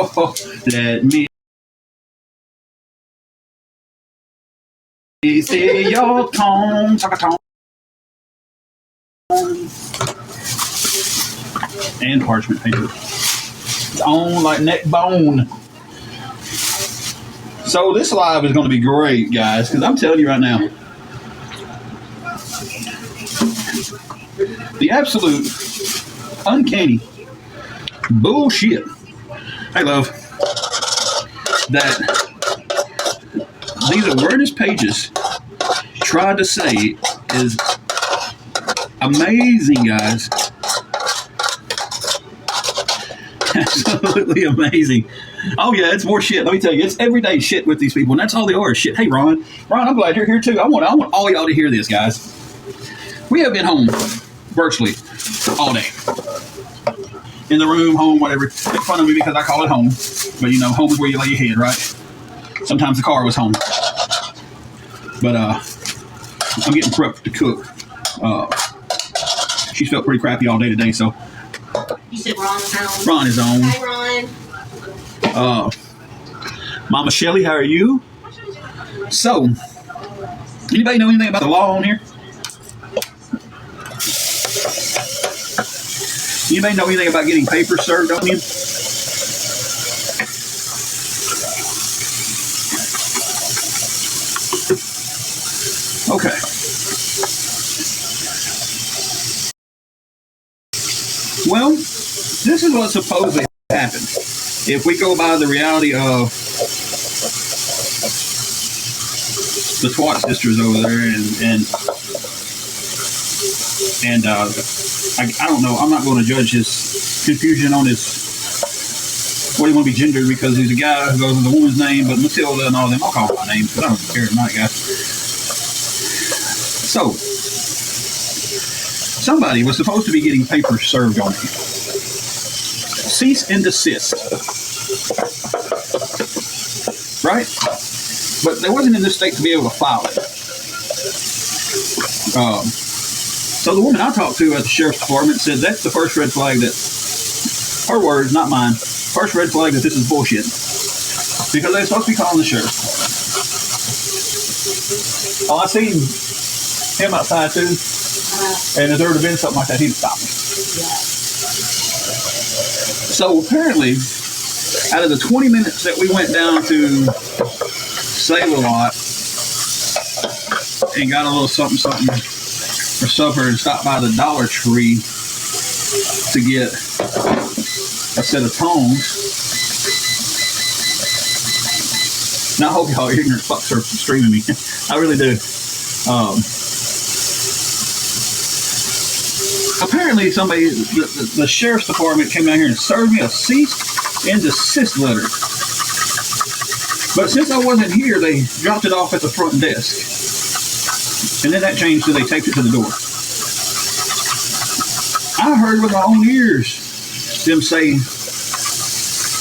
Oh, let me see your tongue, suck a tongue. And parchment paper. It's on like neck bone. So this live is going to be great, guys, because I'm telling you right now, the absolute uncanny bullshit, hey love, that these awareness pages tried to say is amazing, guys. Absolutely amazing. Oh yeah, it's more shit. Let me tell you, it's everyday shit with these people, and that's all they are, shit. Hey Ron, I'm glad you're here too. I want all y'all to hear this, guys. We have been home virtually all day. In the room, home, whatever. Make fun of me because I call it home, but you know, home is where you lay your head, right? Sometimes the car was home, but I'm getting prepped to cook. She's felt pretty crappy all day today, so. You said Ron is on. Ron is on. Hi, Ron. Mama Shelly, how are you? So, anybody know anything about the law on here? Anybody know anything about getting papers served on you? Okay. Well, this is what supposedly happened. If we go by the reality of the twat sisters over there, and I don't know. I'm not going to judge his confusion on his what he want to be gendered because he's a guy who goes with a woman's name, but Matilda and all them, I'll call my names, but I don't care tonight, guys. So, somebody was supposed to be getting papers served on him. Cease and desist. Right? But they wasn't in this state to be able to file it. So the woman I talked to at the sheriff's department said that's the first red flag that, her words, not mine, first red flag that this is bullshit. Because they're supposed to be calling the sheriff. Oh, I seen him outside too. And if there would have been something like that, he'd stop me. Yeah. So apparently, out of the 20 minutes that we went down to Save-A-Lot and got a little something for supper and stopped by the Dollar Tree to get a set of tongs. Now I hope y'all ignorant fucks are streaming me. I really do. Apparently somebody, the sheriff's department came down here and served me a cease and desist letter. But since I wasn't here, they dropped it off at the front desk. And then that changed so they taped it to the door. I heard with my own ears them say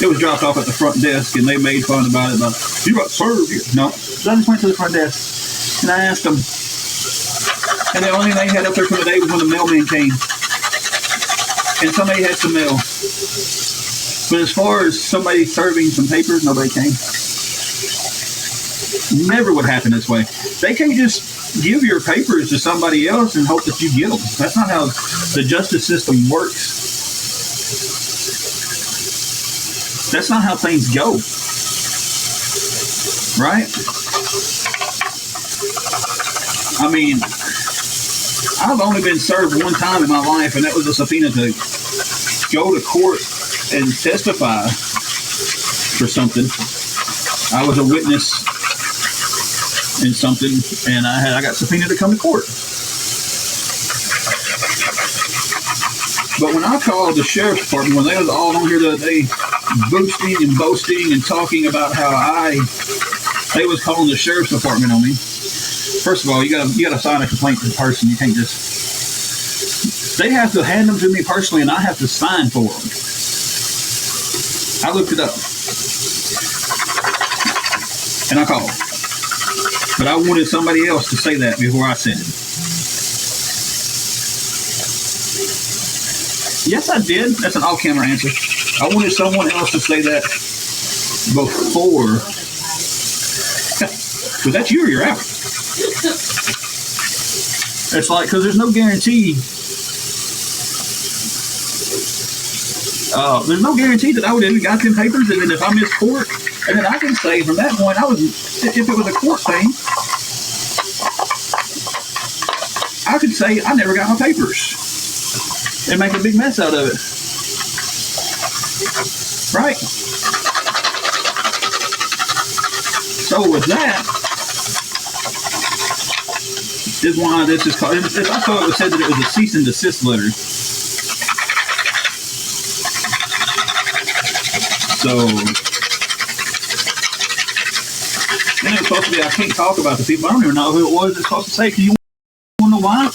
it was dropped off at the front desk and they made fun about it. But you got served here. No, so I just went to the front desk and I asked them. And the only thing they had up there for the day was when the mailman came. And somebody had some mail. But as far as somebody serving some papers, nobody came. Never would happen this way. They can't just give your papers to somebody else and hope that you get them. That's not how the justice system works. That's not how things go. Right? I mean, I've only been served one time in my life, and that was a subpoena to go to court and testify for something. I was a witness in something, and I got subpoenaed to come to court. But when I called the sheriff's department, when they was all on here the other day, boosting and boasting and talking about how they was calling the sheriff's department on me. First of all, you gotta sign a complaint in person. You can't just. They have to hand them to me personally, and I have to sign for them. I looked it up, and I called, but I wanted somebody else to say that before I said it. Yes, I did. That's an all-camera answer. I wanted someone else to say that before. But that's you or you're out. It's like, because there's no guarantee. There's no guarantee that I would have got them papers, and then if I miss court, and then I can say from that point, if it was a court thing, I could say I never got my papers and make a big mess out of it. Right? So with that, is why this is called. I thought it was said that it was a cease and desist letter. So, then it was supposed to be, I can't talk about the people. I don't even know who it was it's supposed to say. Because you want to know why?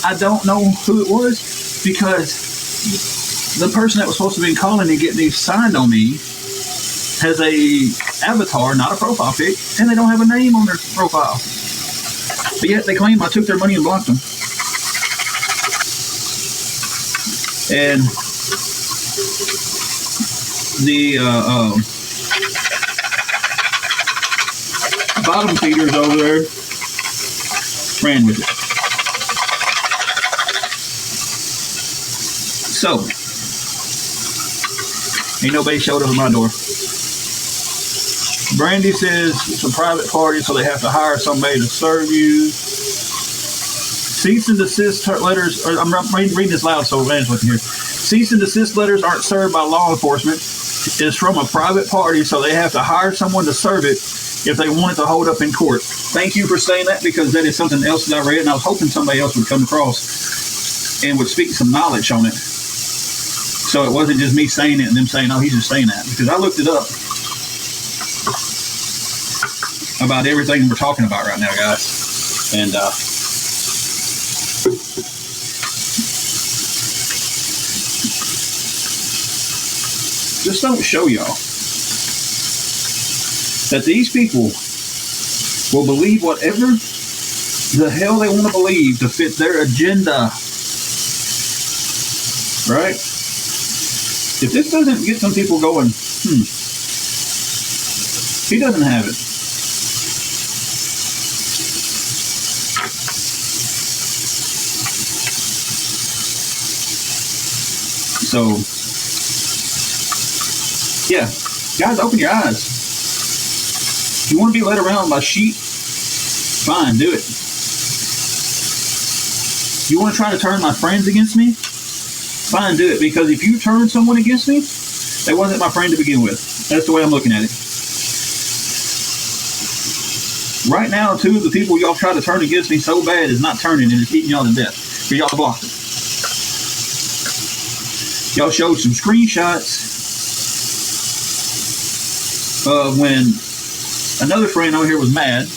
I don't know who it was, because the person that was supposed to be calling and getting these signed on me has a avatar, not a profile pic, and they don't have a name on their profile. But yet they claim I took their money and blocked them. And the bottom feeders over there ran with it. So, ain't nobody showed up at my door. Brandy says it's a private party, so they have to hire somebody to serve you. Cease and desist letters, or I'm reading this loud so Van's looking here. Cease and desist letters aren't served by law enforcement. It's from a private party, so they have to hire someone to serve it if they want it to hold up in court. Thank you for saying that, because that is something else that I read, and I was hoping somebody else would come across and would speak some knowledge on it. So it wasn't just me saying it and them saying, oh, he's just saying that. Because I looked it up about everything we're talking about right now, guys. And just don't show y'all that these people will believe whatever the hell they want to believe to fit their agenda. Right? If this doesn't get some people going, he doesn't have it. So, yeah, guys, open your eyes. If you want to be led around by sheep, fine, do it. You want to try to turn my friends against me? Fine, do it. Because if you turn someone against me, they wasn't my friend to begin with. That's the way I'm looking at it. Right now, two of the people y'all try to turn against me so bad is not turning and it's eating y'all to death. For y'all to block them. Y'all showed some screenshots of when another friend over here was mad.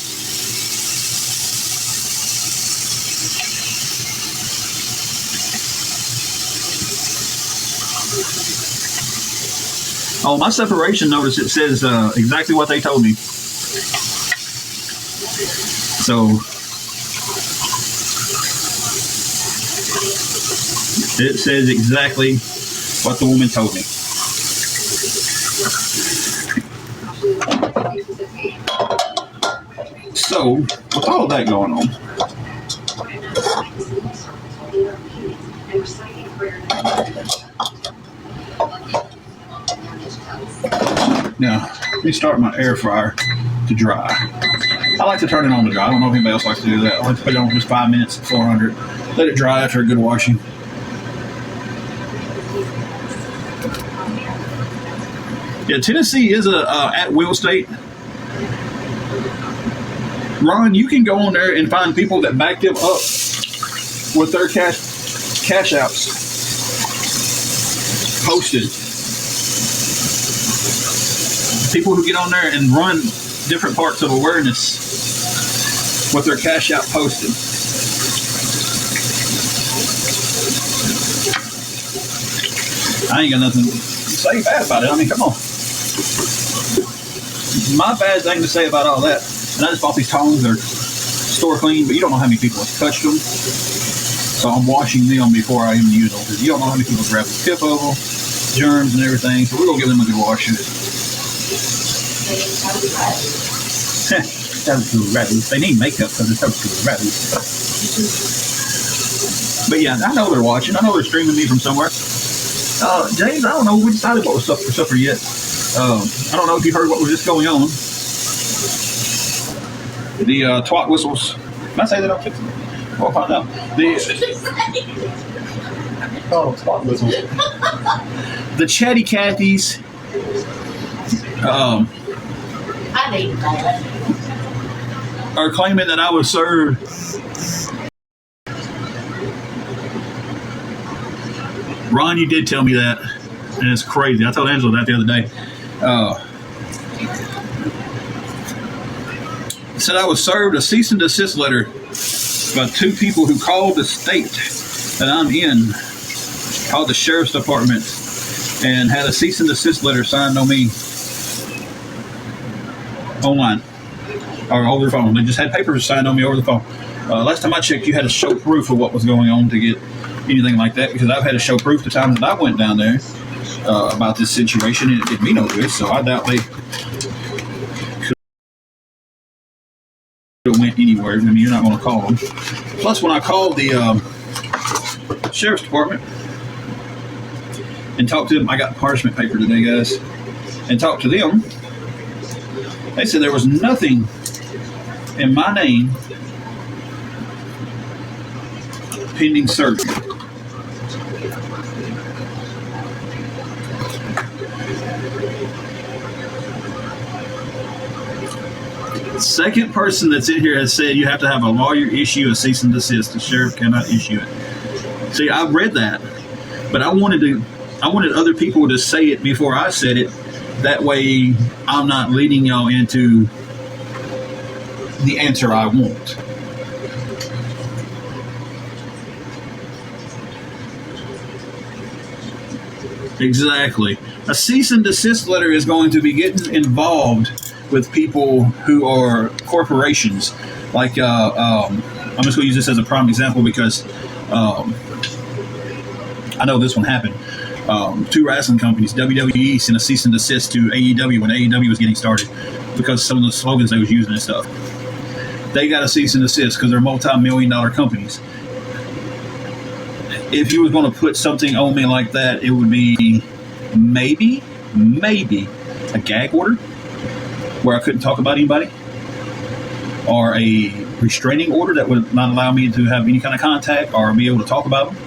Oh, my separation notice, it says exactly what they told me. So, it says exactly what the woman told me. So, with all of that going on, now, let me start my air fryer to dry. I like to turn it on to dry. I don't know if anybody else likes to do that. I like to put it on for just 5 minutes at 400. Let it dry after a good washing. Yeah, Tennessee is a at-will state. Ron, you can go on there and find people that back them up with their cash outs posted. People who get on there and run different parts of awareness with their cash out posted. I ain't got nothing to say bad about it. I mean, come on. My bad thing to say about all that, and I just bought these tongs. They're store clean, but you don't know how many people have touched them. So I'm washing them before I even use them, because you don't know how many people grab the tip of them. germs and everything. So we're gonna give them a good washing. They need makeup because it's so. But yeah, I know they're watching. I know they're streaming me from somewhere. James, I don't know. We decided what was up for supper yet. I don't know if you heard what was just going on. The twat whistles. Can I say that? I'll fix it. We'll find out. Twat whistles. The Chatty Cathys. I need that. Are claiming that I was served. Ron, you did tell me that, and it's crazy. I told Angela that the other day. Said I was served a cease and desist letter by two people who called the state that I'm in, called the sheriff's department, and had a cease and desist letter signed on me online or over the phone. They just had papers signed on me over the phone. Last time I checked, you had to show proof of what was going on to get anything like that, because I've had to show proof the times that I went down there about this situation, and it did me no good. So I doubt they could have went anywhere. I mean, you're not going to call them. Plus, when I called the sheriff's department and talked to them, I got punishment paper today, guys, and talked to them. They said there was nothing in my name pending surgery. Second person that's in here has said you have to have a lawyer issue a cease and desist. The sheriff cannot issue it. See, I read that, but I wanted other people to say it before I said it. That way, I'm not leading y'all into the answer I want. Exactly. A cease and desist letter is going to be getting involved with people who are corporations. Like, I'm just going to use this as a prime example because I know this one happened. Two wrestling companies, WWE, sent a cease and desist to AEW when AEW was getting started because some of the slogans they was using and stuff. They got a cease and desist because they're multi-million-dollar companies. If you was going to put something on me like that, it would be maybe a gag order where I couldn't talk about anybody, or a restraining order that would not allow me to have any kind of contact or be able to talk about them,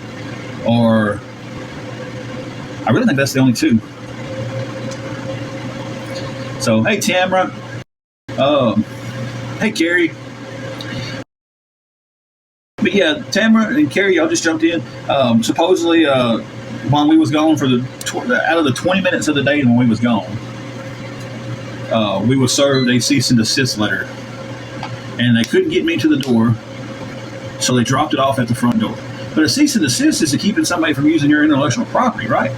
or I really think that's the only two. So, hey, Tamara. Hey, Carrie. But yeah, Tamara and Carrie, y'all just jumped in. Supposedly, while we was gone for out of the 20 minutes of the day when we was gone, we was served a cease and desist letter, and they couldn't get me to the door, so they dropped it off at the front door. But a cease and desist is to keeping somebody from using your intellectual property, right?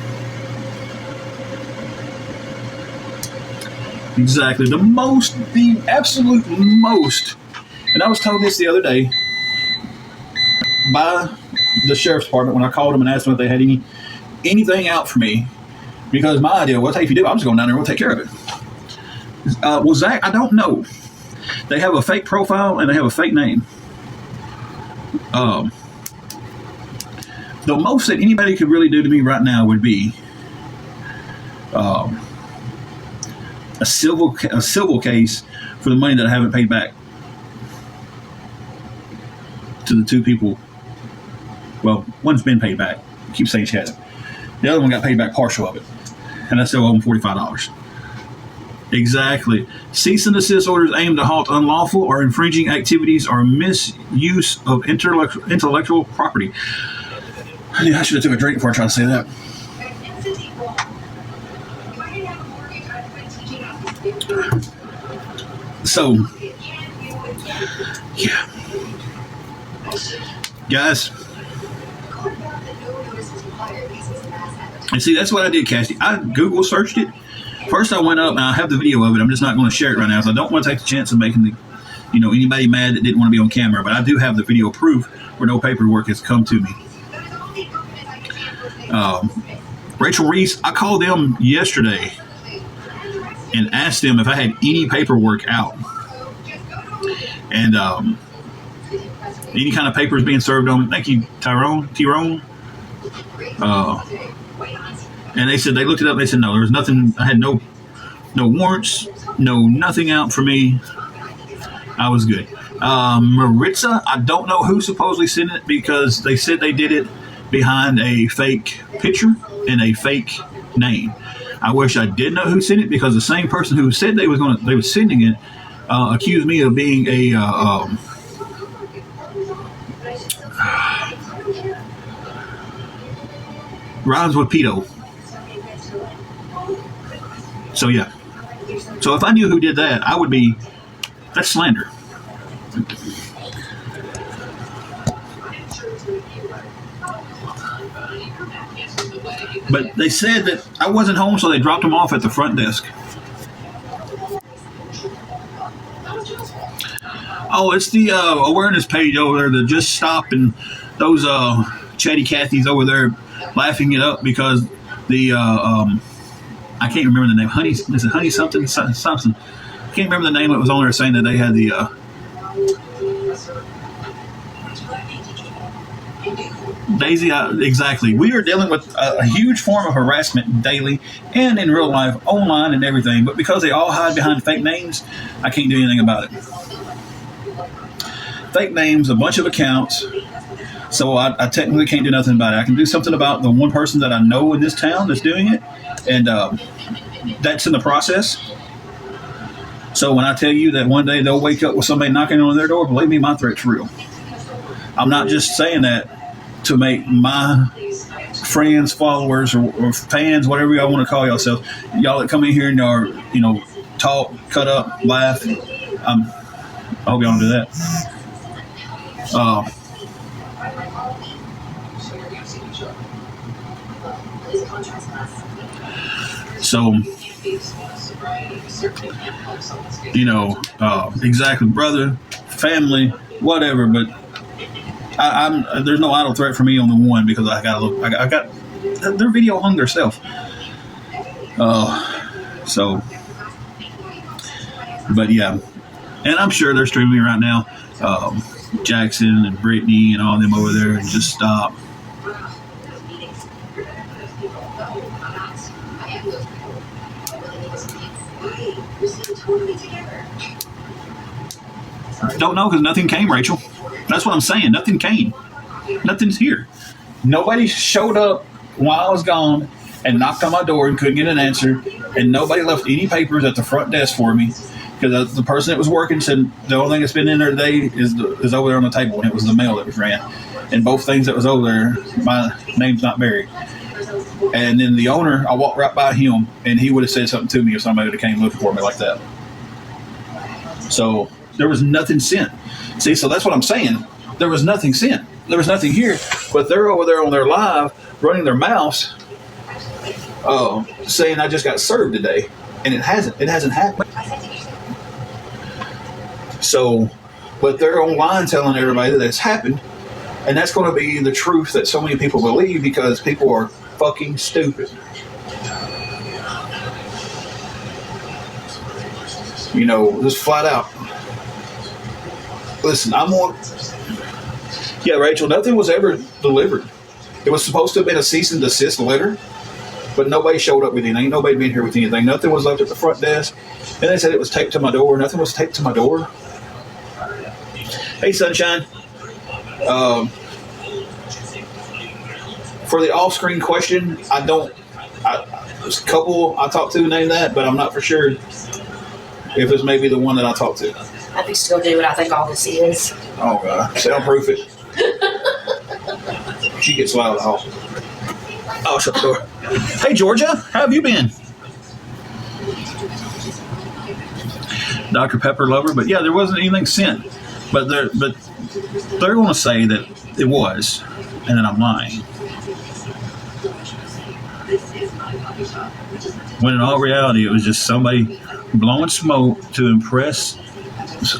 Exactly. The absolute most, and I was told this the other day by the sheriff's department when I called them and asked them if they had anything out for me, because my idea was, hey, if you do, I'm just going down there and we'll take care of it. Well, Zach, I don't know. They have a fake profile and they have a fake name. The most that anybody could really do to me right now would be a civil case for the money that I haven't paid back to the two people. Well, one's been paid back. I keep saying she hasn't. The other one got paid back partial of it, and I still owe them $45. Exactly. Cease and desist orders aim to halt unlawful or infringing activities or misuse of intellectual property. I should have took a drink before I tried to say that. So, yeah. Guys. And see, that's what I did, Cassie. I Google searched it. First, I went up, and I have the video of it. I'm just not going to share it right now, so I don't want to take the chance of making anybody mad that didn't want to be on camera. But I do have the video proof where no paperwork has come to me. Rachel Reese, I called them yesterday and asked them if I had any paperwork out. And any kind of papers being served on me. Thank you, Tyrone. And they said they looked it up. They said no, there was nothing. I had no warrants, nothing out for me. I was good. Maritza, I don't know who supposedly sent it because they said they did it behind a fake picture and a fake name. I wish I did know who sent it because the same person who said they were sending it accused me of being a rhymes with pedo. So yeah. So if I knew who did that, I would be. That's slander. But they said that I wasn't home, so they dropped him off at the front desk. Oh, it's the awareness page over there, the Just Stop, and those chatty Cathys over there laughing it up because the I can't remember the name. Honey, is it Honey something? Something. I can't remember the name that was on there saying that they had the Daisy, exactly. We are dealing with a huge form of harassment daily and in real life, online and everything. But because they all hide behind fake names, I can't do anything about it. Fake names, a bunch of accounts. So I technically can't do nothing about it. I can do something about the one person that I know in this town that's doing it. And that's in the process. So when I tell you that one day they'll wake up with somebody knocking on their door, believe me, my threat's real. I'm not just saying that to make my friends, followers, or fans, whatever y'all want to call yourselves, y'all that come in here and are, talk, cut up, laugh. I hope y'all don't do that. So, exactly, brother, family, whatever, but there's no idle threat for me on the one because I got their video hung theirself. But yeah, and I'm sure they're streaming right now. Jackson and Brittany and all them over there, and Just Stop. Don't know because nothing came, Rachel. That's what I'm saying. Nothing came. Nothing's here. Nobody showed up while I was gone and knocked on my door and couldn't get an answer. And nobody left any papers at the front desk for me because the person that was working said the only thing that's been in there today is over there on the table, and it was the mail that was ran. And both things that was over there, my name's not buried. And then the owner, I walked right by him, and he would have said something to me if somebody would have came looking for me like that. So there was nothing sent. See, so that's what I'm saying. There was nothing sent. There was nothing here, but they're over there on their live running their mouths saying I just got served today, and it hasn't happened. So, but they're online telling everybody that it's happened, and that's going to be the truth that so many people believe because people are fucking stupid. Just flat out. Listen, yeah, Rachel, nothing was ever delivered. It was supposed to have been a cease and desist letter, but nobody showed up with anything. Nobody been here with anything. Nothing was left at the front desk. And they said it was taped to my door. Nothing was taped to my door. Hey, Sunshine. For the off-screen question, there's a couple I talked to named that, but I'm not for sure if it's maybe the one that I talked to. I think still do what I think all this is. Oh, God. Soundproof it. She gets loud. I'll shut the door. Hey, Georgia. How have you been? Dr. Pepper lover. But, yeah, there wasn't anything sent. But they're going to say that it was, and then I'm lying. When in all reality, it was just somebody blowing smoke to impress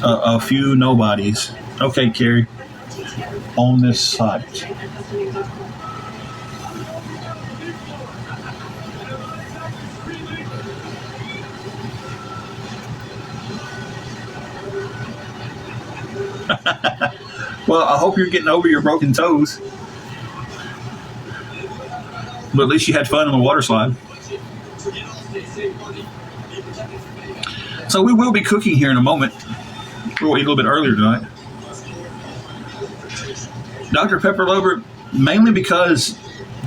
a few nobodies. Okay, Carrie. On this site. Well, I hope you're getting over your broken toes. But at least you had fun on the water slide. So we will be cooking here in a moment. We'll eat a little bit earlier tonight. Dr. Pepper Lover, mainly because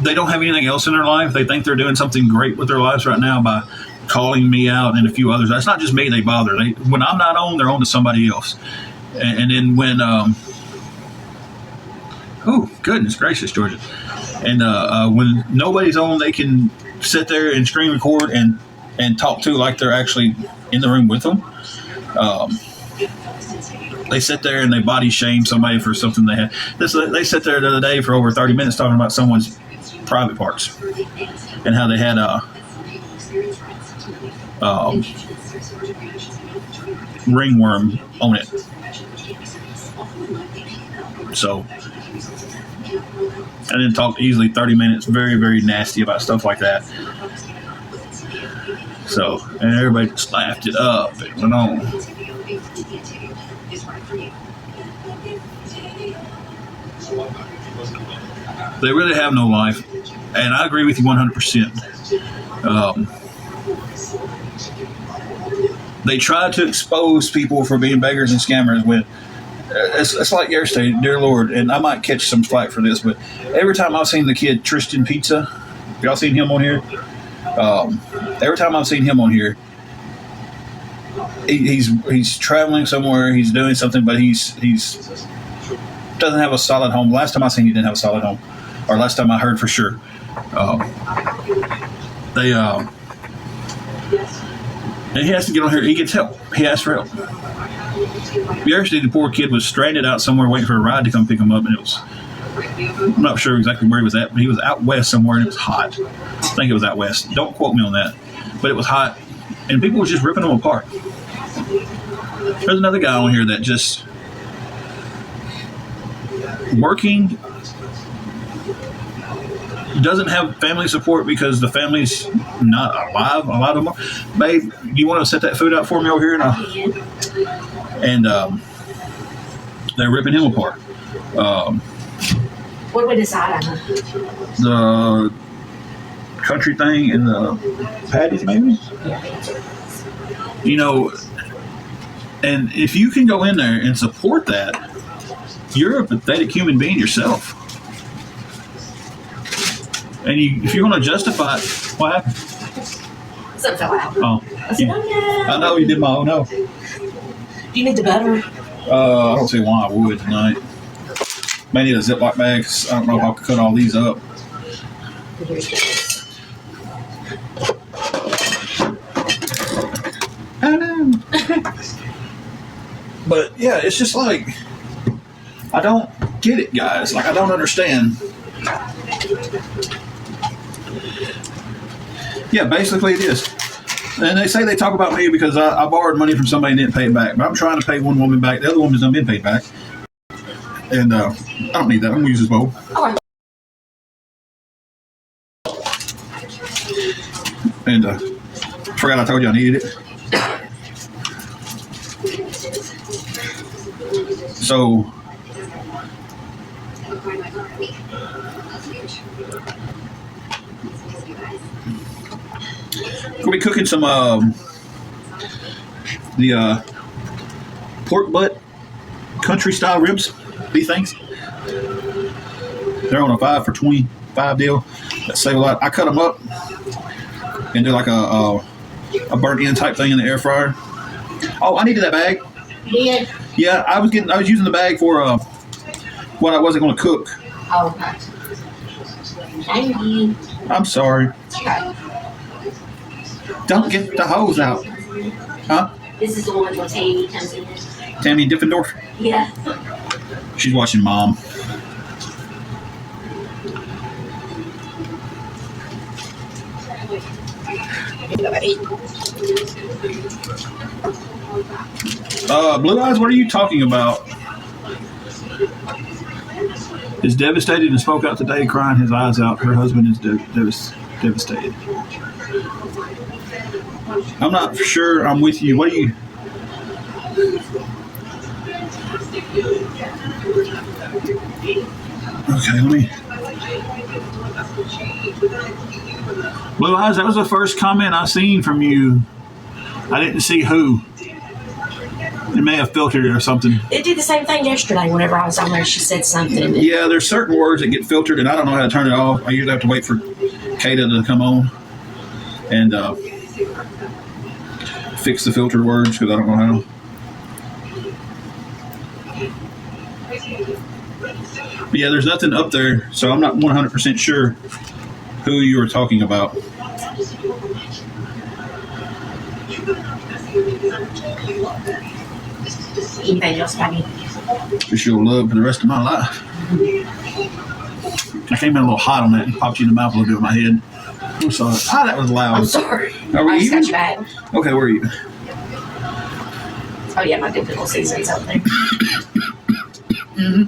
they don't have anything else in their life. They think they're doing something great with their lives right now by calling me out and a few others. That's not just me they bother. When I'm not on, they're on to somebody else. And then when, oh, goodness gracious, Georgia. And when nobody's on, they can sit there and screen record and talk to like they're actually in the room with them. They sit there and they body shame somebody for something they had. They sit there the other day for over 30 minutes talking about someone's private parts and how they had ringworm on it. So, and then talked easily 30 minutes, very, very nasty about stuff like that. So, and everybody just laughed it up and went on. They really have no life. And I agree with you 100%. They try to expose people for being beggars and scammers when it's like yesterday, dear Lord, and I might catch some flack for this, but every time I've seen the kid Tristan Pizza, y'all seen him on here? Every time I've seen him on here, he's traveling somewhere, he's doing something, but he's doesn't have a solid home. Last time I seen he didn't have a solid home, or last time I heard for sure. And he has to get on here. He gets help. He asks for help. Yesterday, the poor kid was stranded out somewhere waiting for a ride to come pick him up, and I'm not sure exactly where he was at, but he was out west somewhere, and it was hot. I think it was out west. Don't quote me on that. But it was hot, and people were just ripping him apart. There's another guy on here that just working, doesn't have family support because the family's not alive. A lot of them are. Babe, do you want to set that food out for me over here? And they're ripping him apart. What do we decide on? The country thing and the patties, maybe? You know, and if you can go in there and support that, you're a pathetic human being yourself. And if you're going to justify it, what happened? Something fell out. Oh, I know you did my own. No. Do you need the butter? I don't see why I would tonight. May need a Ziploc bag. I don't know if I could cut all these up. I know. But yeah, it's just like I don't get it, guys. Like I don't understand. Yeah, basically it is. And they say they talk about me because I borrowed money from somebody and didn't pay it back. But I'm trying to pay one woman back. The other woman's not been paid back. And I don't need that. I'm going to use this bowl. Okay. And forgot I told you I needed it. So we'll be cooking some the pork butt country style ribs. These things, they're on a 5 for $25 deal. That save a lot. I cut them up and do like a burnt end type thing in the air fryer. Oh, I needed that bag. Yeah. Yeah, I was using the bag for what I wasn't going to cook. Oh, okay. Thank you. I'm sorry. Okay. Don't get the hose out. Huh? This is the one where Tammy comes in. Tammy Diffendorf? Yeah. She's watching Mom. Blue Eyes, what are you talking about? Is devastated and spoke out today, crying his eyes out. Her husband is devastated. I'm not sure I'm with you. What are you? Okay, let me. Blue Eyes, that was the first comment I seen from you. I didn't see who. It may have filtered it or something. It did the same thing yesterday whenever I was on there. She said something. Yeah, there's certain words that get filtered, and I don't know how to turn it off. I usually have to wait for Kata to come on and fix the filtered words because I don't know how. But yeah, there's nothing up there, so I'm not 100% sure who you were talking about. Anything else, Patty? Just your love for the rest of my life. I came in a little hot on that and popped you in the mouth a little bit with my head. I'm sorry. Ah, that was loud. I'm sorry. Are we I just even? got you back. Okay, where are you? Oh, yeah, my good little season's out there. Mm-hmm.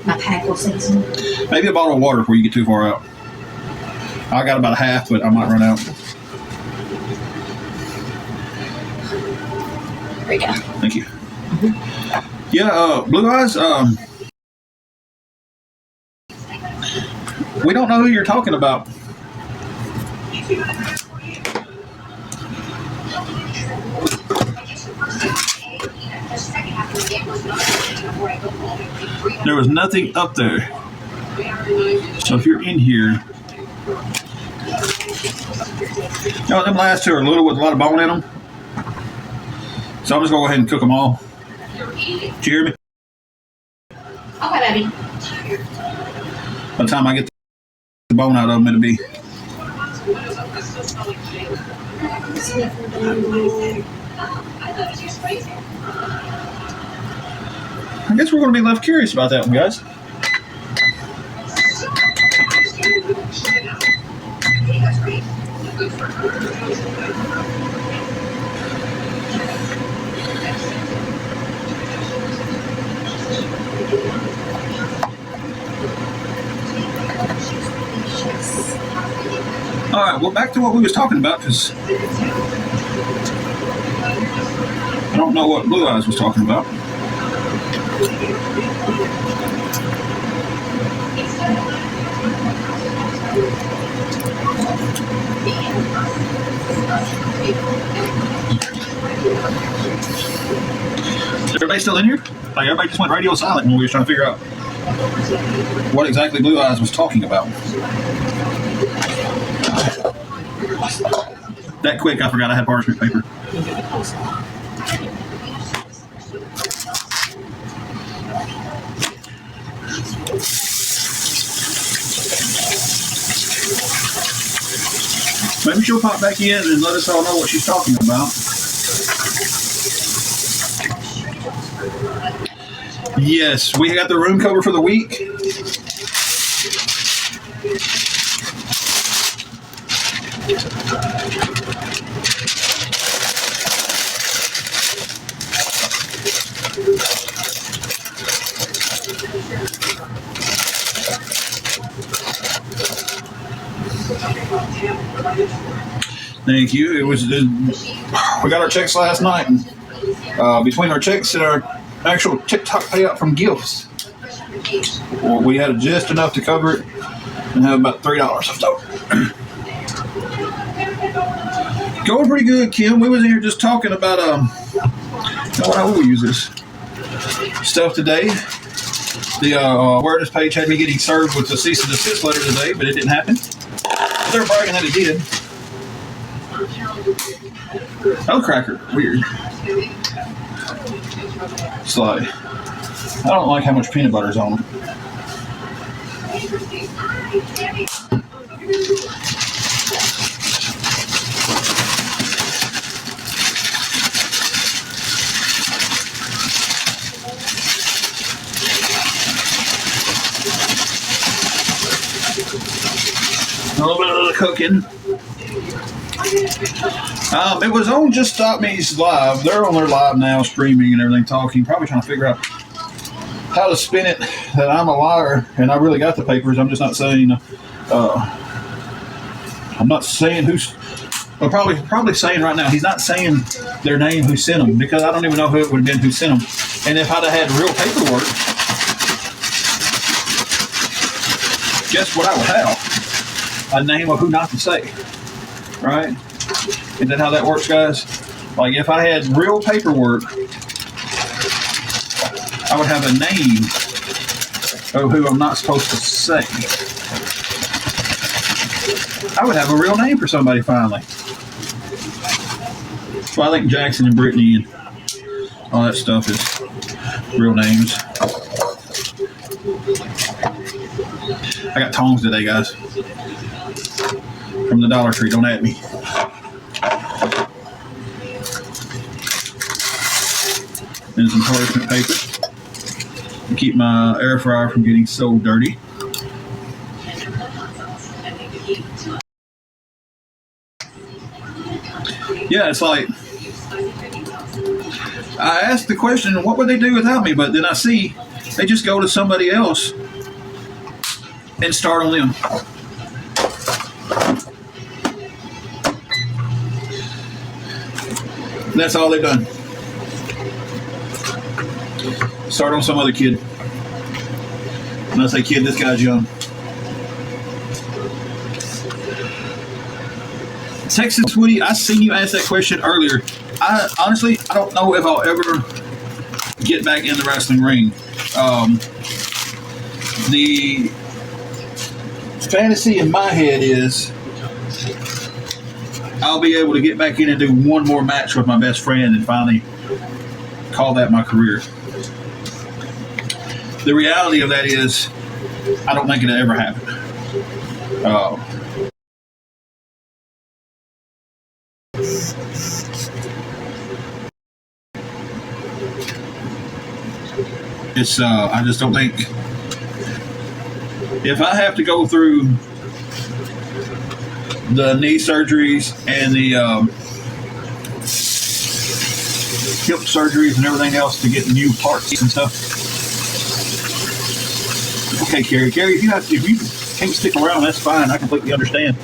My pack little season. Maybe a bottle of water before you get too far out. I got about a half, but I might run out. There you go. Thank you. Yeah, Blue Eyes, we don't know who you're talking about. There was nothing up there. So if you're in here, them last two are little with a lot of bone in them. So I'm just going to go ahead and cook them all. Did you hear me? Okay, baby. By the time I get the bone out of them, it'll be. I guess we're going to be left curious about that one, guys. All right, well, back to what we was talking about, because I don't know what Blue Eyes was talking about. Is everybody still in here? Like, everybody just went radio silent when we were trying to figure out what exactly Blue Eyes was talking about. That quick, I forgot I had parchment paper. Maybe she'll pop back in and let us all know what she's talking about. Yes, we got the room cover for the week. Thank you. It was we got our checks last night, and between our checks and our actual TikTok payout from gifts, well, we had just enough to cover it and have about $3 left over. Going pretty good, Kim. We was in here just talking about how we use this stuff today. The awareness page had me getting served with the cease and desist letter today, but it didn't happen. They're bragging that it did. Oh, cracker. Weird. It's like, I don't like how much peanut butter's on them. A little bit of the cooking. It was on Just Stop Me's live. They're on their live now, streaming and everything, talking, probably trying to figure out how to spin it that I'm a liar and I really got the papers. I'm just not saying. I'm not saying who's. Well, probably saying right now, he's not saying their name who sent them, because I don't even know who it would have been who sent them. And if I'd have had real paperwork, guess what I would have? A name of who not to say, right? Isn't that how that works, guys? Like if I had real paperwork, I would have a name of who I'm not supposed to say. I would have a real name for somebody finally. So I think Jackson and Brittany and all that stuff is real names. I got tongs today, guys. From the Dollar Tree, don't at me. And some parchment paper to keep my air fryer from getting so dirty. Yeah, it's like I asked the question, what would they do without me? But then I see they just go to somebody else and start on them. And that's all they've done. Start on some other kid. And I say, kid, this guy's young. Texas Woody, I seen you ask that question earlier. I honestly don't know if I'll ever get back in the wrestling ring. The fantasy in my head is I'll be able to get back in and do one more match with my best friend and finally call that my career. The reality of that is I don't think it'll ever happen. I just don't think if I have to go through the knee surgeries and the hip surgeries and everything else to get new parts and stuff. Okay, Carrie, if you can't stick around, that's fine. I completely understand.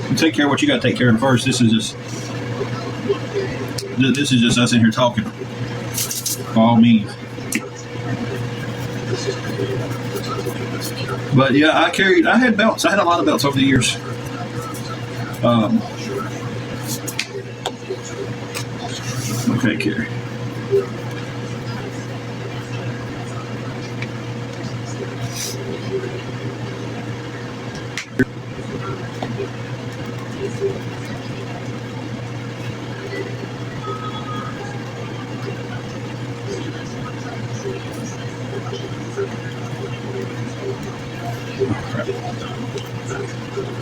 You take care of what you got to take care of first. This is just us in here talking. By all means. But yeah, I had belts. I had a lot of belts over the years. Okay, Carrie.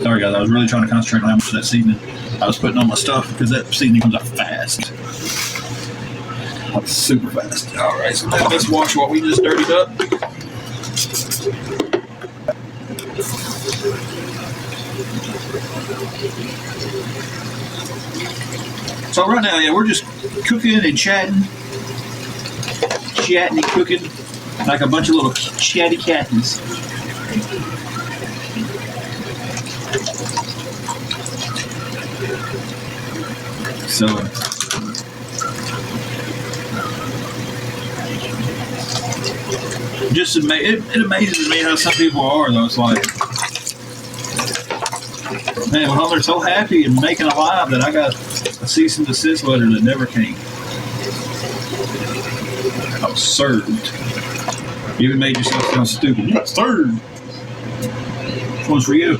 Sorry guys, I was really trying to concentrate on how much of that seasoning I was putting on my stuff because that seasoning comes out fast. Like super fast. Alright, so let's wash what we just dirtied up. So right now, yeah, we're just cooking and chatting and cooking like a bunch of little chatty catties. So just it amazes me how some people are though. It's like, man, well, they're so happy and making alive that I got a cease and desist letter that never came. I was served. You even made yourself sound stupid. You got served. This one's for you.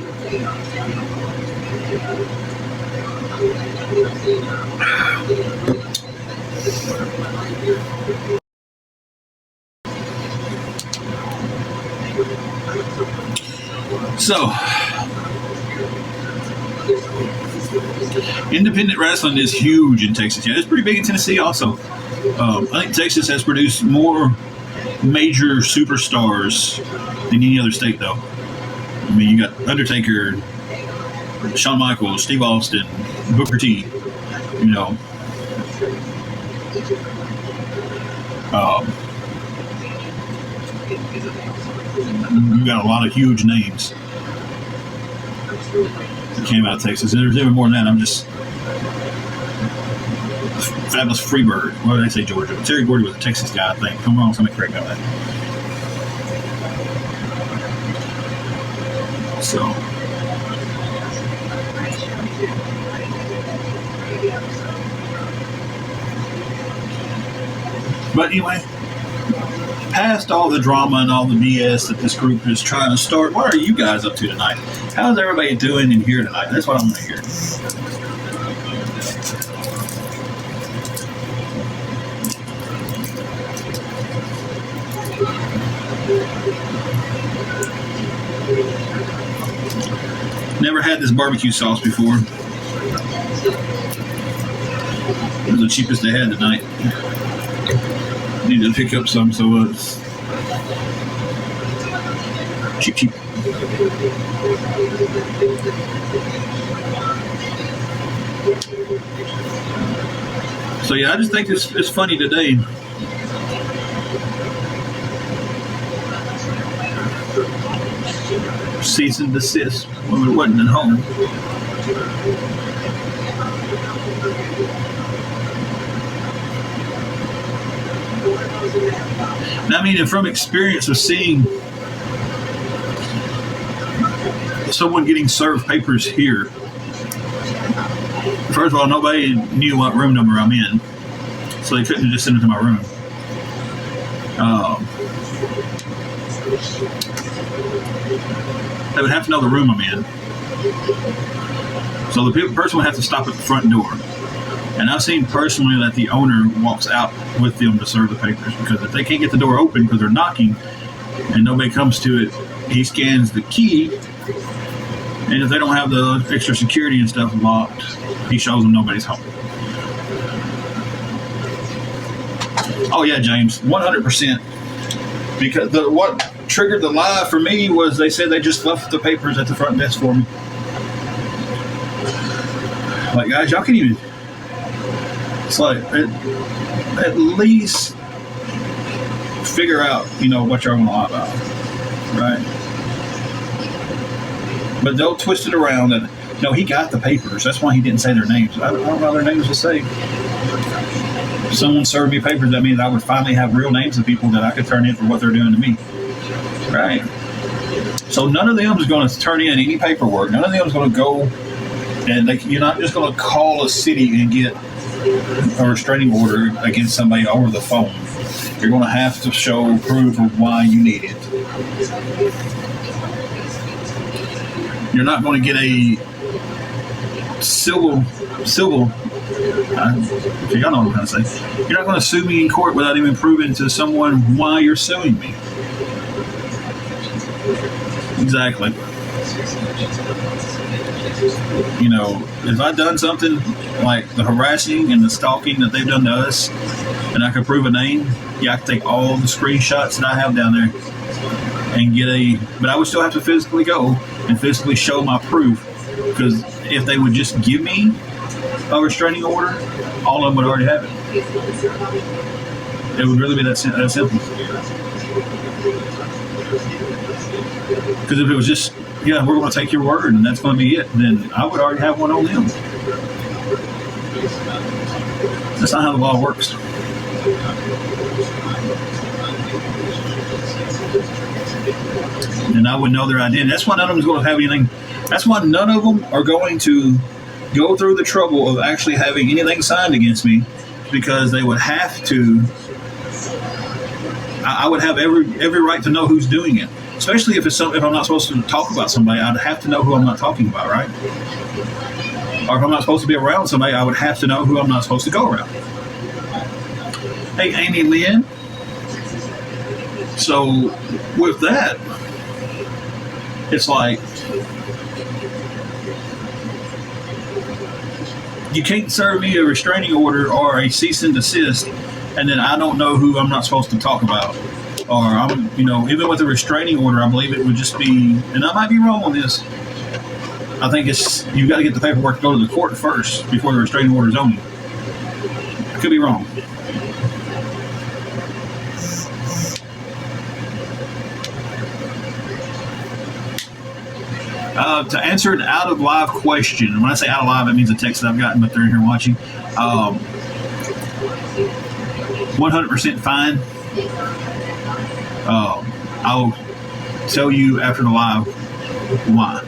So, independent wrestling is huge in Texas. Yeah, it's pretty big in Tennessee also. I think Texas has produced more major superstars than any other state, though. I mean, you got Undertaker, Shawn Michaels, Steve Austin, Booker T. You know, you got a lot of huge names that came out of Texas. And there's even more than that. I'm just Fabulous Freebird. What did I say, Georgia? Terry Gordy was a Texas guy, I think. Come on, somebody correct me on that. So, but anyway, past all the drama and all the BS that this group is trying to start, what are you guys up to tonight? How's everybody doing in here tonight? That's what I want to hear. Never had this barbecue sauce before. It was the cheapest they had tonight. Needed to pick up some, so it's cheap. So yeah, I just think it's funny today. Cease and desist when we wasn't at home. Now, I mean, and from experience of seeing someone getting served papers here, first of all, nobody knew what room number I'm in, so they couldn't just send it to my room. They would have to know the room I'm in. So the person would have to stop at the front door. And I've seen personally that the owner walks out with them to serve the papers, because if they can't get the door open because they're knocking and nobody comes to it, he scans the key. And if they don't have the extra security and stuff locked, he shows them nobody's home. Oh yeah, James, 100%. Because what triggered the lie for me was they said they just left the papers at the front desk for me. Like, guys, y'all can't even. It's like at least figure out, what y'all gonna lie about, right? But they'll twist it around that he got the papers. That's why he didn't say their names. I don't know their names to say. If someone served me papers, that means I would finally have real names of people that I could turn in for what they're doing to me. Right? So none of them is going to turn in any paperwork. None of them is going to go, and you're not just going to call a city and get a restraining order against somebody over the phone. You're going to have to show proof of why you need it. You're not going to get a civil if y'all know what I'm trying to say. You're not going to sue me in court without even proving to someone why you're suing me. Exactly. If I've done something like the harassing and the stalking that they've done to us, and I can prove a name, I can take all the screenshots that I have down there and but I would still have to physically go and physically show my proof, because if they would just give me a restraining order, all of them would already have it. It would really be that simple. Because if it was just, we're going to take your word and that's going to be it, then I would already have one on them. That's not how the law works. And I would know their identity. That's why none of them is going to have anything. That's why none of them are going to go through the trouble of actually having anything signed against me, because they would have to. I would have every right to know who's doing it, especially if I'm not supposed to talk about somebody. I'd have to know who I'm not talking about, right? Or if I'm not supposed to be around somebody, I would have to know who I'm not supposed to go around. Hey, Amy Lynn. So with that, it's like, you can't serve me a restraining order or a cease and desist, and then I don't know who I'm not supposed to talk about. Or even with a restraining order, I believe it would just be, and I might be wrong on this, I think you've got to get the paperwork to go to the court first before the restraining order is on you. I could be wrong. To answer an out of live question, and when I say out of live, it means a text that I've gotten, but they're in here watching. 100% fine. I'll tell you after the live Why?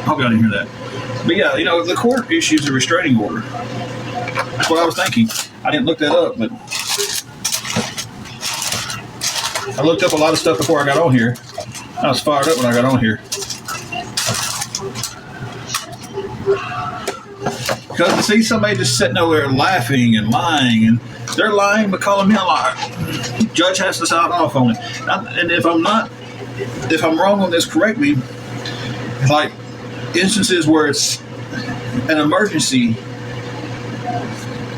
Hope y'all didn't hear that. But yeah, the court issues a restraining order. That's what I was thinking. I didn't look that up, but I looked up a lot of stuff before I got on here. I was fired up when I got on here. Because to see somebody just sitting over there laughing and lying, and they're lying but calling me a liar. Judge has to sign off on it. And if I'm wrong on this, correct me. Like instances where it's an emergency,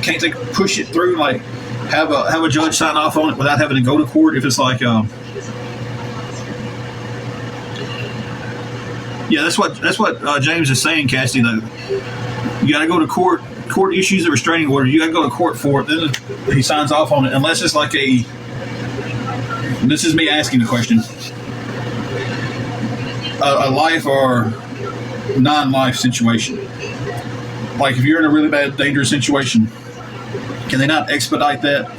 can't they push it through? Like have a judge sign off on it without having to go to court? If it's like yeah, that's what James is saying, Cassidy. That you got to go to court. Court issues a restraining order. You got to go to court for it. Then he signs off on it, unless it's like this is me asking the question. A life or non-life situation. Like if you're in a really bad, dangerous situation, can they not expedite that?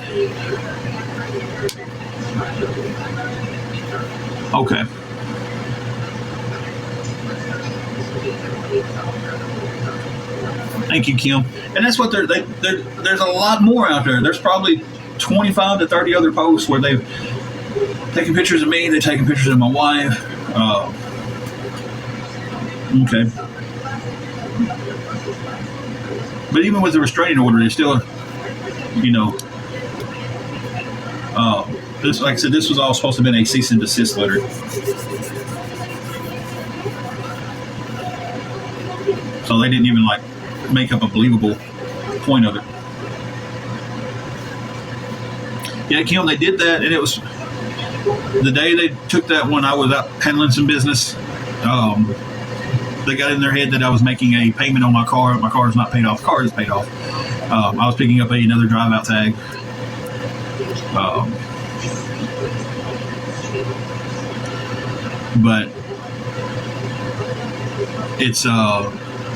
Okay. Thank you, Kim. And that's what there's a lot more out there. There's probably 25 to 30 other posts where they've taken pictures of me, they've taken pictures of my wife. Okay. But even with the restraining order, they still, this, like I said, this was all supposed to have been a cease and desist letter. So they didn't even make up a believable point of it. Yeah, Kim, they did that, and it was the day they took that one. I was out handling some business. They got in their head that I was making a payment on my car. My car is not paid off. The car is paid off. I was picking up another drive-out tag. But it's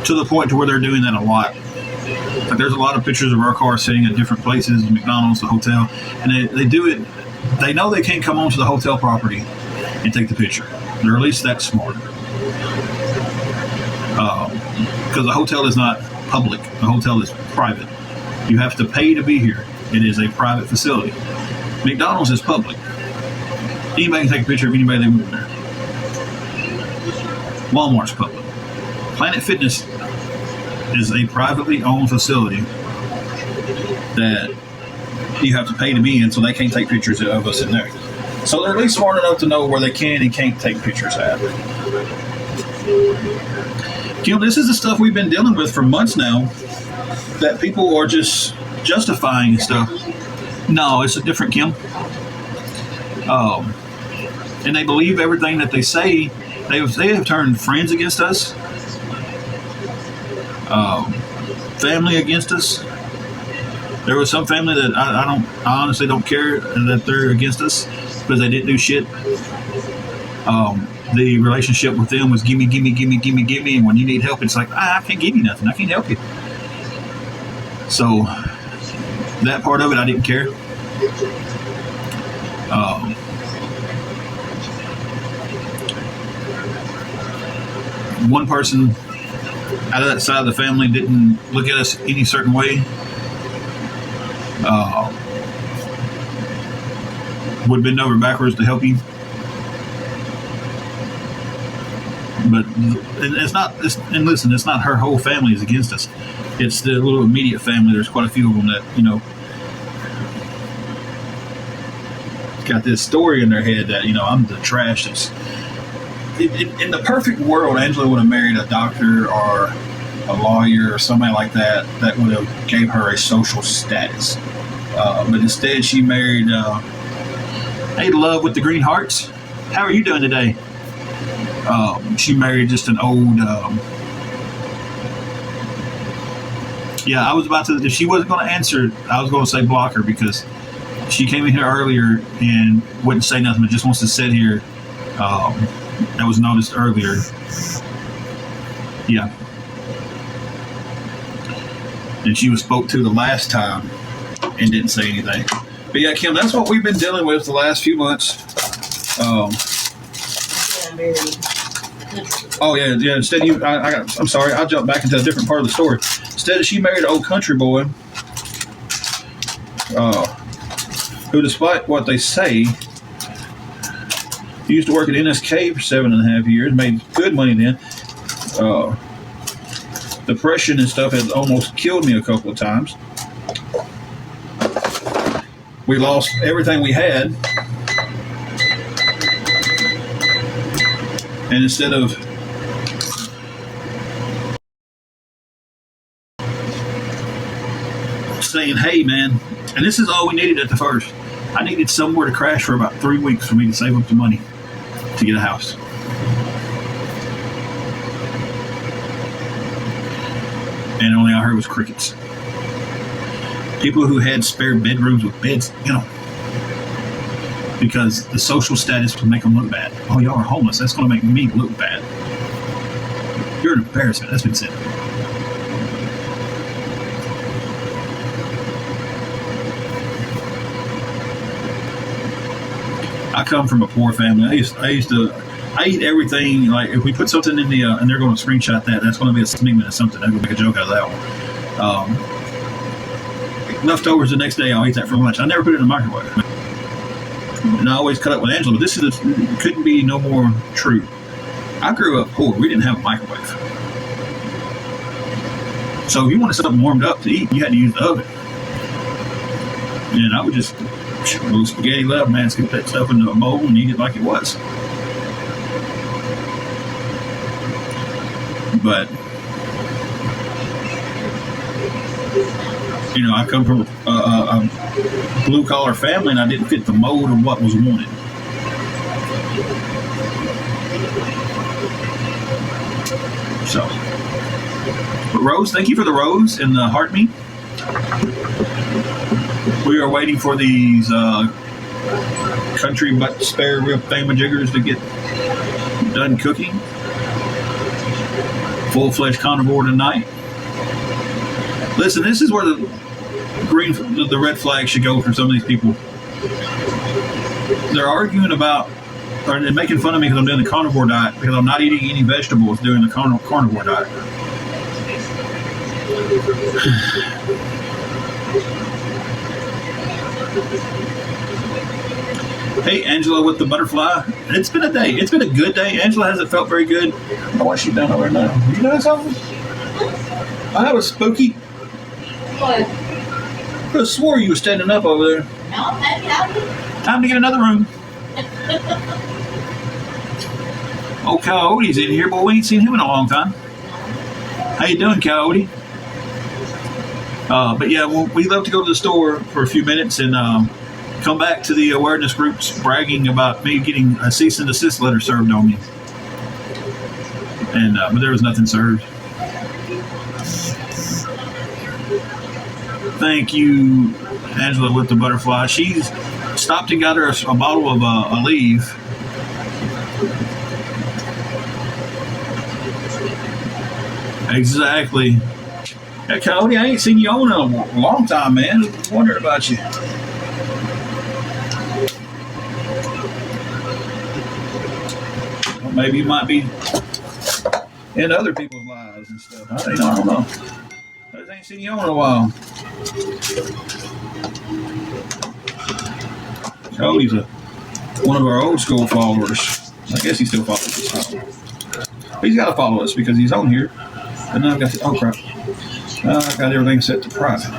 to the point to where they're doing that a lot. Like there's a lot of pictures of our car sitting at different places, McDonald's, the hotel, and they do it. They know they can't come onto the hotel property and take the picture. Or at least that's smart. Because the hotel is not public. The hotel is private. You have to pay to be here. It is a private facility. McDonald's is public. Anybody can take a picture of anybody they want there. Walmart's public. Planet Fitness is a privately owned facility that you have to pay to be in, so they can't take pictures of us in there. So they're at least smart enough to know where they can and can't take pictures at. This is the stuff we've been dealing with for months now, that people are just justifying and stuff. No, it's a different Kim. And they believe everything that they say. They have turned friends against us, family against us. There was some family that I honestly don't care that they're against us because they didn't do shit. The relationship with them was gimme, and when you need help, it's like, I can't give you nothing. I can't help you. So that part of it, I didn't care. One person out of that side of the family didn't look at us any certain way. Would bend over backwards to help you. But it's not. And listen, it's not her whole family is against us. It's the little immediate family. There's quite a few of them that got this story in their head that I'm the trash. That's in the perfect world, Angela would have married a doctor or a lawyer or somebody like that. That would have gave her a social status. But instead, she married. Hey, love with the green hearts. How are you doing today? She married just an old. I was about to. If she wasn't going to answer, I was going to say block her because she came in here earlier and wouldn't say nothing, but just wants to sit here. That was noticed earlier. Yeah. And she was spoke to the last time and didn't say anything. But yeah, Kim, that's what we've been dealing with the last few months. married. Oh yeah, yeah. Instead, I'm sorry. I jumped back into a different part of the story. Instead, she married an old country boy, who, despite what they say, he used to work at NSK for 7.5 years, made good money then. Depression and stuff has almost killed me a couple of times. We lost everything we had. And instead of saying, hey, man, and this is all we needed at the first. I needed somewhere to crash for about 3 weeks for me to save up the money to get a house. And only I heard was crickets. People who had spare bedrooms with beds, because the social status would make them look bad. Oh, y'all are homeless. That's going to make me look bad. You're an embarrassment. That's been said. I come from a poor family. I eat everything. Like, if we put something in the and they're going to screenshot that, that's going to be a segment of something. They're going to make a joke out of that one. Leftovers the next day, I'll eat that for lunch. I never put it in the microwave. And I always cut up with Angela, but this couldn't be no more true. I grew up poor. We didn't have a microwave. So if you wanted something warmed up to eat, you had to use the oven. And I would just a little spaghetti left, man, scoop that stuff into a mold and eat it like it was. But I come from a blue-collar family, and I didn't fit the mold of what was wanted. So, but Rose, thank you for the rose and the heart me. We are waiting for these country but spare rib thingamajiggers to get done cooking. Full-fledged carnivore tonight. Listen, this is where the red flag should go for some of these people. They're arguing about, or they're making fun of me because I'm doing the carnivore diet because I'm not eating any vegetables doing the carnivore diet. Hey, Angela with the butterfly. It's been a day. It's been a good day. Angela hasn't felt very good. I don't know what she's done over now. You know something? I have a spooky. What? I could have swore you were standing up over there. No, Time to get another room. Oh, Coyote's in here, but we ain't seen him in a long time. How you doing, Coyote? But yeah, we love to go to the store for a few minutes and come back to the awareness groups bragging about me getting a cease and desist letter served on me. And but there was nothing served. Thank you, Angela with the butterfly. She's stopped and got her a bottle of Aleve. Exactly. Yeah, Cody, I ain't seen you on in a long time, man. Wondering about you. Well, maybe you might be in other people's lives and stuff. I don't know. I ain't seen you on in a while. Cody's one of our old school followers. I guess he still follows us. He's got to follow us because he's on here. And now I've got oh crap. I've got everything set to private.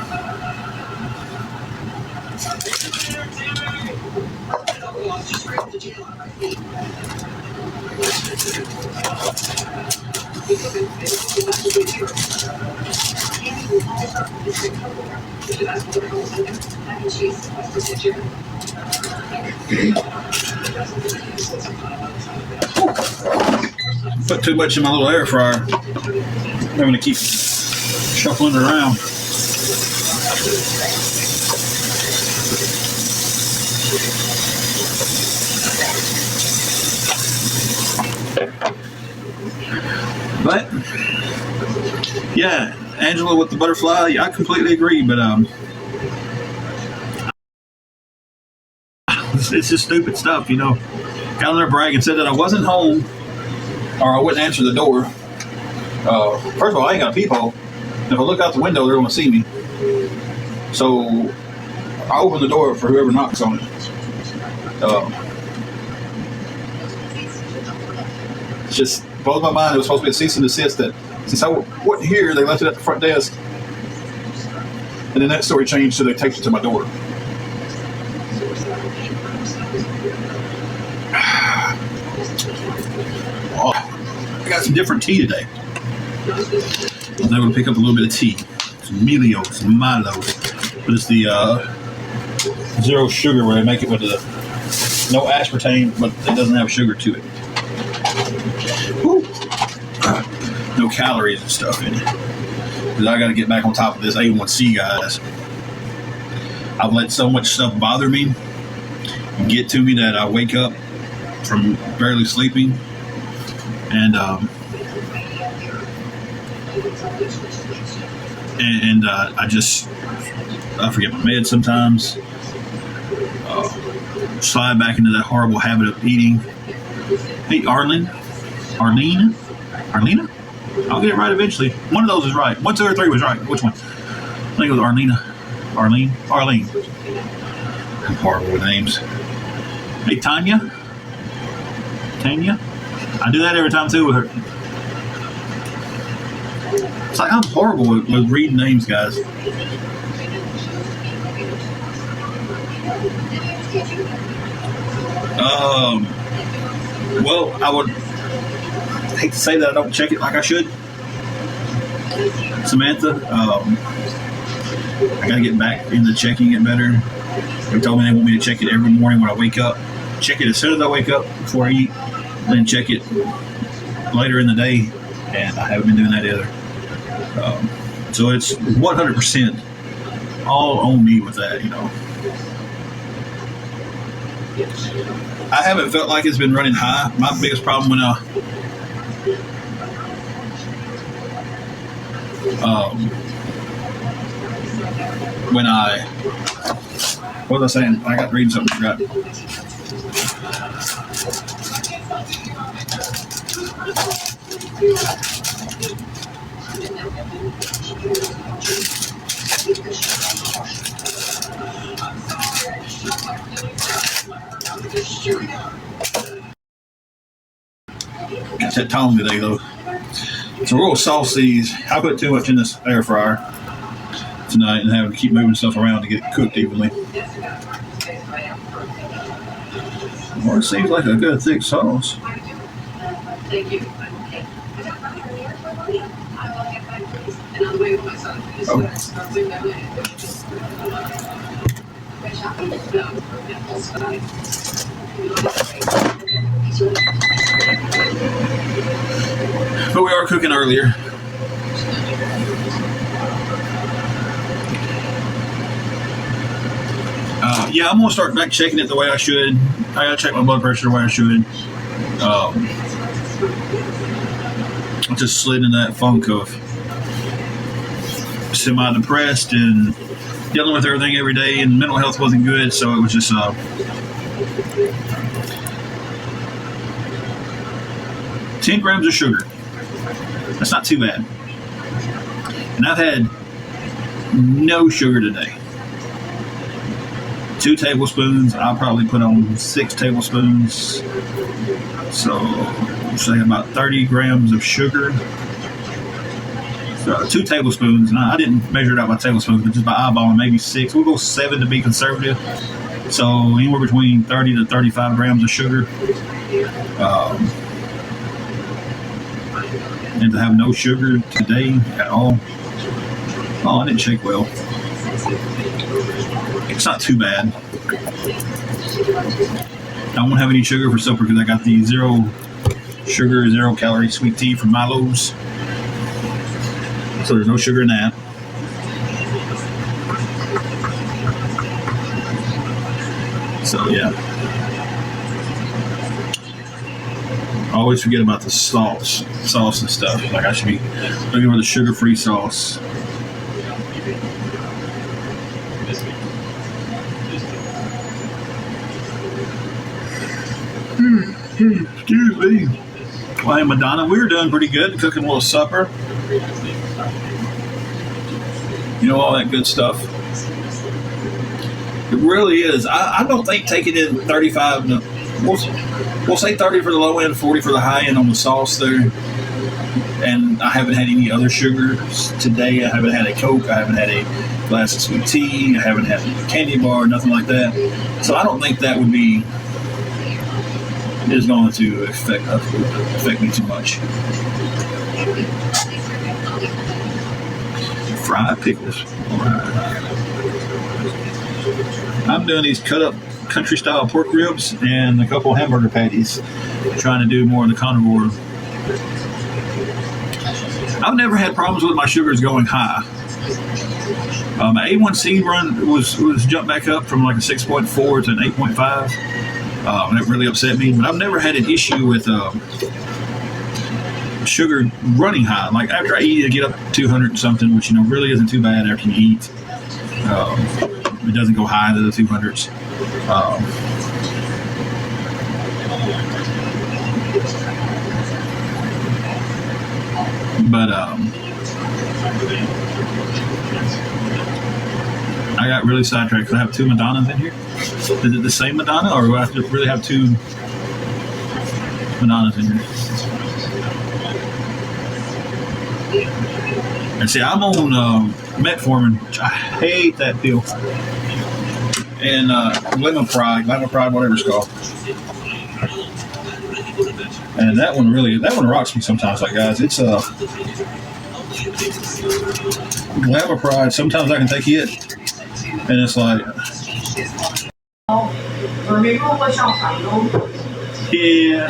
Put too much in my little air fryer. I'm going to keep shuffling it around. But yeah, Angela with the butterfly, yeah, I completely agree, but it's just stupid stuff, you know. got on there bragging, said that I wasn't home or I wouldn't answer the door. First of all, I ain't got a peephole. If I look out the window, they're going to see me. So I open the door for whoever knocks on it. It's just blows my mind. It was supposed to be a cease and desist that since I wasn't here, they left it at the front desk. And then that story changed so they take it to my door. Oh, I got some different tea today. I was able to pick up a little bit of tea. Some Melio, some Milo. But it's the zero sugar where they make it with the no aspartame, but it doesn't have sugar to it. Woo. No calories and stuff in it. Because I got to get back on top of this A1C, guys. I've let so much stuff bother me and get to me that I wake up from barely sleeping. And I forget my meds sometimes. Slide back into that horrible habit of eating. Hey, Arlena? I'll get it right eventually. One of those is right. 1, 2, or 3 was right. Which one? I think it was Arlene. I'm horrible with names. Hey, Tanya? I do that every time too with her. It's like I'm horrible with reading names, guys. Well, I would hate to say that I don't check it like I should. Samantha, I gotta get back into checking it better. They told me they want me to check it every morning when I wake up. Check it as soon as I wake up before I eat, then check it later in the day, and I haven't been doing that either. So it's 100% all on me with that, you know. I haven't felt like it's been running high. My biggest problem when what was I saying? I got reading something. I forgot. Got that tone today though. It's a real saucy. I put too much in this air fryer tonight and having to keep moving stuff around to get it cooked evenly. Well, it seems like a good thick sauce. Oh. But we are cooking earlier. Yeah, I'm going to start back checking it the way I should. I got to check my blood pressure the way I should. I just slid in that funk of semi-depressed and dealing with everything every day, and mental health wasn't good, so it was just 10 grams of sugar. That's not too bad. And I've had no sugar today. 2 tablespoons. I'll probably put on 6 tablespoons. So, say about 30 grams of sugar. So 2 tablespoons. And I didn't measure it out by tablespoons, but just by eyeballing, maybe 6. We'll go 7 to be conservative. So, anywhere between 30 to 35 grams of sugar. And to have no sugar today at all. Oh, I didn't shake well. It's not too bad. I won't have any sugar for supper because I got the 0 sugar, 0 calorie sweet tea from Milo's. So there's no sugar in that. So yeah. I always forget about the sauce and stuff. Like I should be looking for the sugar-free sauce. Excuse me. Well, hey, Madonna, we were doing pretty good, cooking a little supper. You know, all that good stuff. It really is. I don't think taking in 35, we'll say 30 for the low end, 40 for the high end on the sauce there. And I haven't had any other sugars today. I haven't had a Coke. I haven't had a glass of sweet tea. I haven't had a candy bar, nothing like that. So I don't think that would be is going to affect me too much. Fried pickles. All right. I'm doing these cut up country style pork ribs and a couple hamburger patties. Trying to do more of the carnivore. I've never had problems with my sugars going high. My A1C run was jumped back up from like a 6.4 to an 8.5. That really upset me. But I've never had an issue with sugar running high. Like after I eat, I get up 200 and something, which really isn't too bad after you eat. It doesn't go high to the 200s. But I got really sidetracked because I have two Madonnas in here. Is it the same Madonna, or do I have to really have two Madonnas in here? And see, I'm on metformin, which I hate that pill. And lemon pride, whatever it's called. And that one rocks me sometimes, like guys. It's glamour pride. Sometimes I can take it, and it's like, yeah.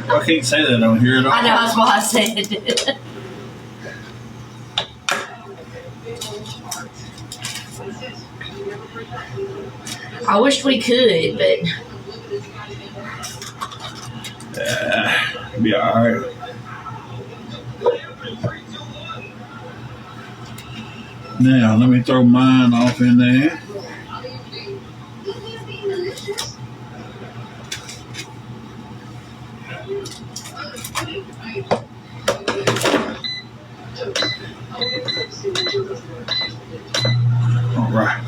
I can't say that on here at all. I know, that's why I said it. I wish we could, but be all right. Now let me throw mine off in there. All right.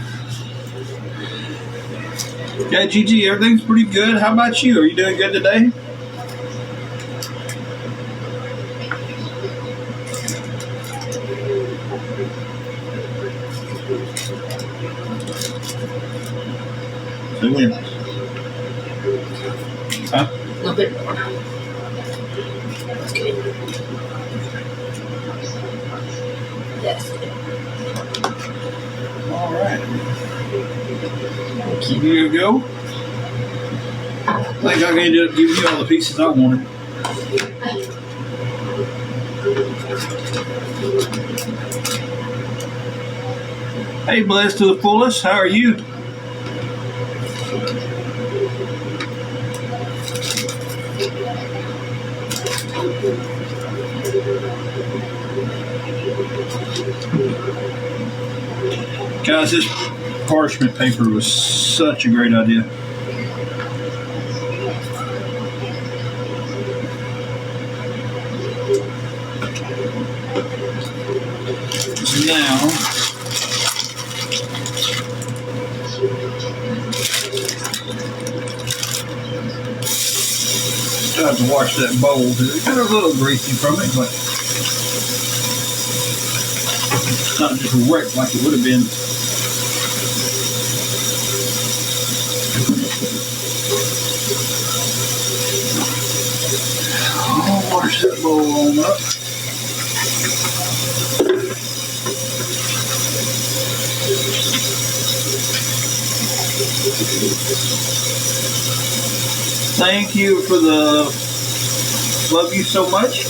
Yeah, Gigi, everything's pretty good. How about you? Are you doing good today? Huh? a little bit more. That's good. Yes. All right. Keep you go. I think I ended up giving you all the pieces I wanted. Hey, blessed to the fullest. How are you? Guys, this parchment paper was such a great idea. So now, I have to wash that bowl because it's kind of a little greasy from it, but it's not just wrecked like it would have been. I'll wash that bowl on up. Thank you for the love you so much.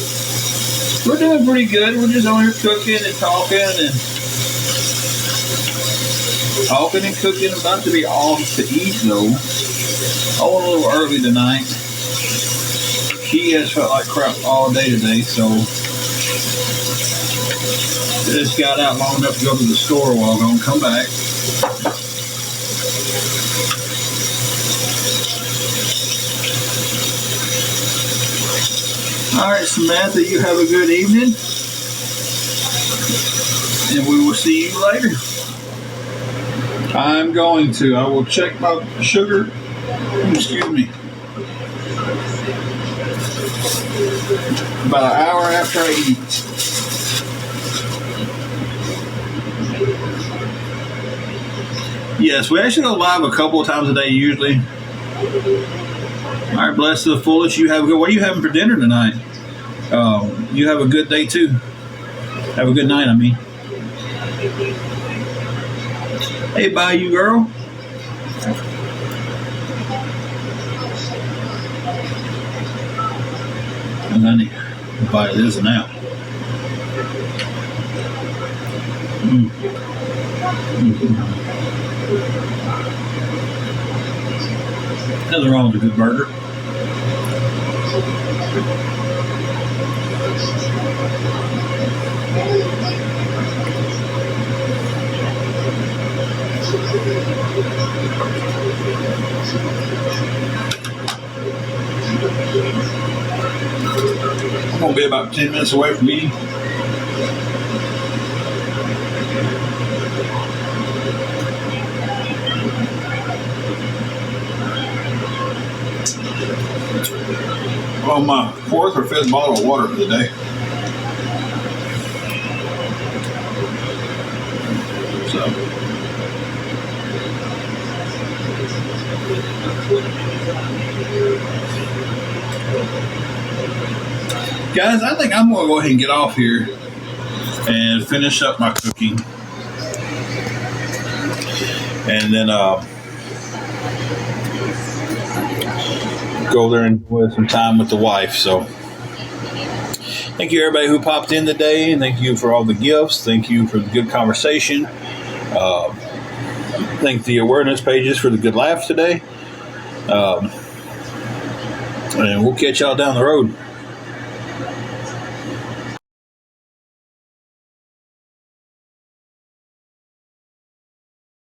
We're doing pretty good. We're just on here cooking and talking and cooking. About to be off to eat though. I went a little early tonight. He has felt like crap all day today, so just got out long enough to go to the store a while ago and come back. All right, Samantha, you have a good evening. And we will see you later. I will check my sugar. Excuse me. About an hour after I eat. Yes, we actually go live a couple of times a day usually. All right, bless to the fullest. You have a good. What are you having for dinner tonight? You have a good day too. Have a good night. I mean. Hey, bye, you girl. And honey, buy this now. Nothing wrong with a good burger. I'm going to be about 10 minutes away from eating. Well, my fourth or fifth bottle of water for the day. So. Guys, I think I'm going to go ahead and get off here and finish up my cooking. And then go there and enjoy some time with the wife. So thank you everybody who popped in today, and thank you for all the gifts. Thank you for the good conversation. Thank the awareness pages for the good laughs today. And we'll catch y'all down the road.